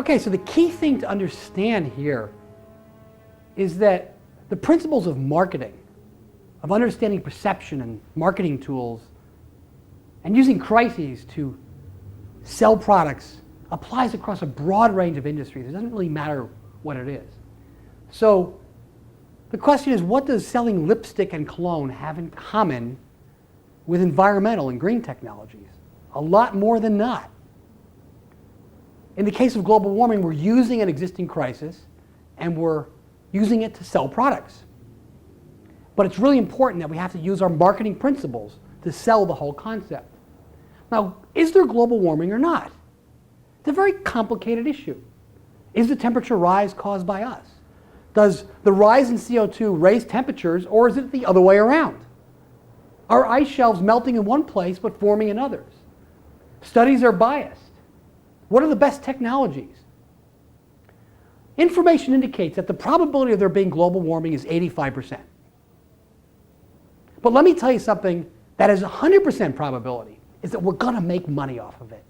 Okay, so the key thing to understand here is that the principles of marketing, of understanding perception and marketing tools, and using crises to sell products applies across a broad range of industries. It doesn't really matter what it is. So the question is, what does selling lipstick and cologne have in common with environmental and green technologies? A lot more than not. In the case of global warming, we're using an existing crisis and we're using it to sell products. But it's really important that we have to use our marketing principles to sell the whole concept. Now, is there global warming or not? It's a very complicated issue. Is the temperature rise caused by us? Does the rise in CO2 raise temperatures, or is it the other way around? Are ice shelves melting in one place but forming in others? Studies are biased. What are the best technologies? Information indicates that the probability of there being global warming is 85%. But let me tell you something that is 100% probability, is that we're going to make money off of it.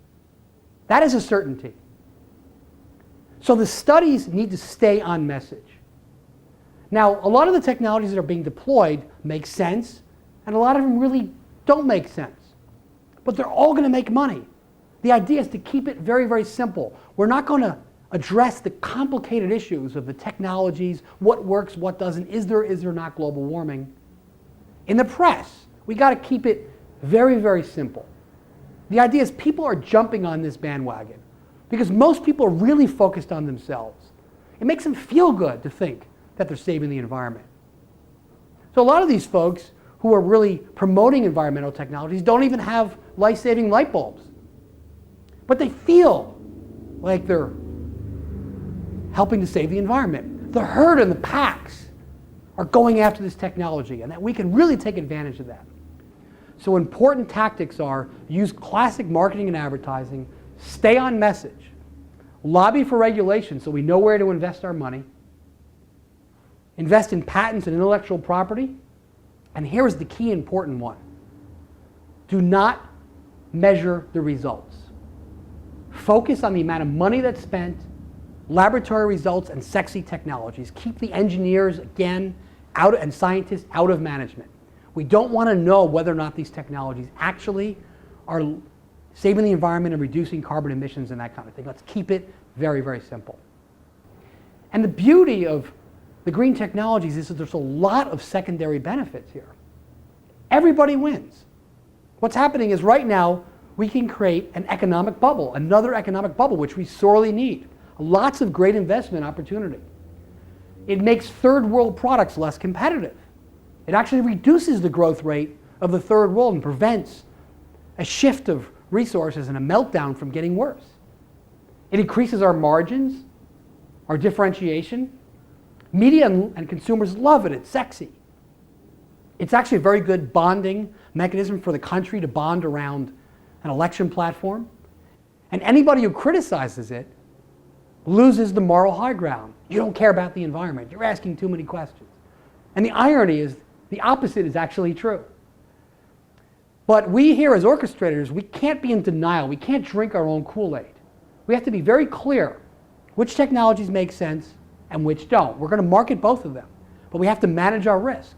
That is a certainty. So the studies need to stay on message. Now, a lot of the technologies that are being deployed make sense, and a lot of them really don't make sense. But they're all going to make money. The idea is to keep it very, very simple. We're not going to address the complicated issues of the technologies, what works, what doesn't, is there not global warming. In the press, we got to keep it very, very simple. The idea is people are jumping on this bandwagon because most people are really focused on themselves. It makes them feel good to think that they're saving the environment. So a lot of these folks who are really promoting environmental technologies don't even have life-saving light bulbs. But they feel like they're helping to save the environment. The herd and the packs are going after this technology, and that we can really take advantage of that. So important tactics are use classic marketing and advertising, stay on message, lobby for regulation so we know where to invest our money, invest in patents and intellectual property, and here is the key important one. Do not measure the results. Focus on the amount of money that's spent, laboratory results, and sexy technologies. Keep the engineers, again, out and scientists out of management. We don't want to know whether or not these technologies actually are saving the environment and reducing carbon emissions and that kind of thing. Let's keep it very, very simple. And the beauty of the green technologies is that there's a lot of secondary benefits here. Everybody wins. What's happening is right now we can create an economic bubble, another economic bubble, which we sorely need. Lots of great investment opportunity. It makes third world products less competitive. It actually reduces the growth rate of the third world and prevents a shift of resources and a meltdown from getting worse. It increases our margins, our differentiation. Media and consumers love it. It's sexy. It's actually a very good bonding mechanism for the country to bond around an election platform. And anybody who criticizes it loses the moral high ground. You don't care about the environment. You're asking too many questions. And the irony is the opposite is actually true. But we here as orchestrators, we can't be in denial. We can't drink our own Kool-Aid. We have to be very clear which technologies make sense and which don't. We're going to market both of them. But we have to manage our risk.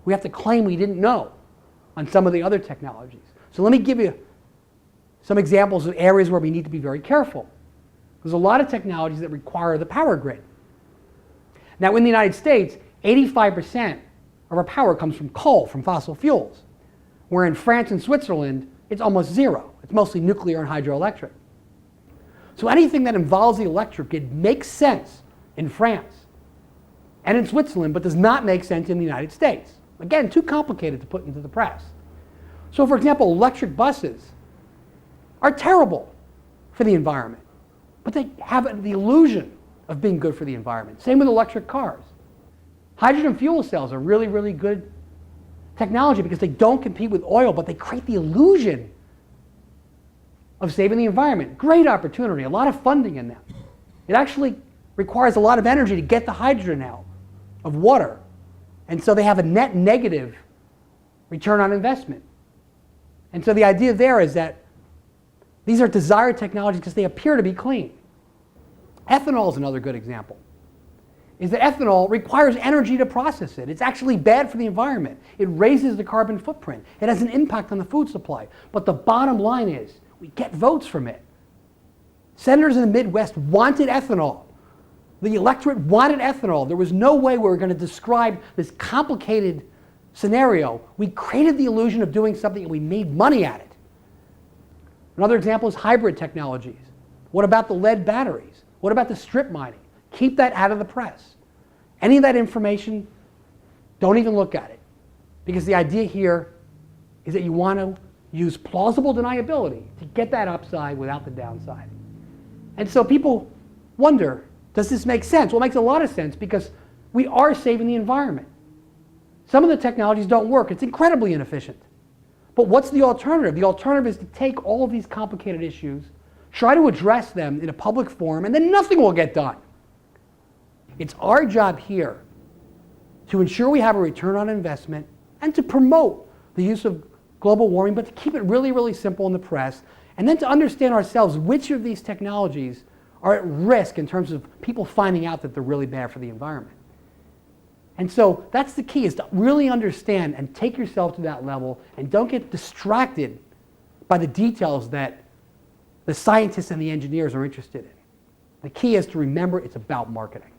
We have to claim we didn't know on some of the other technologies. So let me give you some examples of areas where we need to be very careful. There's a lot of technologies that require the power grid. Now in the United States, 85% of our power comes from coal, from fossil fuels, where in France and Switzerland, it's almost zero. It's mostly nuclear and hydroelectric. So anything that involves the electric grid makes sense in France and in Switzerland, but does not make sense in the United States. Again, too complicated to put into the press. So for example, electric buses are terrible for the environment, but they have the illusion of being good for the environment. Same with electric cars. Hydrogen fuel cells are really, really good technology because they don't compete with oil, but they create the illusion of saving the environment. Great opportunity, a lot of funding in them. It actually requires a lot of energy to get the hydrogen out of water. And so they have a net negative return on investment. And so the idea there is that these are desired technologies because they appear to be clean. Ethanol is another good example. Is that ethanol requires energy to process it. It's actually bad for the environment. It raises the carbon footprint. It has an impact on the food supply. But the bottom line is, we get votes from it. Senators in the Midwest wanted ethanol. The electorate wanted ethanol. There was no way we were going to describe this complicated scenario. We created the illusion of doing something and we made money at it. Another example is hybrid technologies. What about the lead batteries? What about the strip mining? Keep that out of the press. Any of that information, don't even look at it. Because the idea here is that you want to use plausible deniability to get that upside without the downside. And so people wonder, does this make sense? Well, it makes a lot of sense because we are saving the environment. Some of the technologies don't work. It's incredibly inefficient. But what's the alternative? The alternative is to take all of these complicated issues, try to address them in a public forum, and then nothing will get done. It's our job here to ensure we have a return on investment and to promote the use of global warming, but to keep it really, really simple in the press, and then to understand ourselves which of these technologies are at risk in terms of people finding out that they're really bad for the environment. And so that's the key, is to really understand and take yourself to that level and don't get distracted by the details that the scientists and the engineers are interested in. The key is to remember it's about marketing.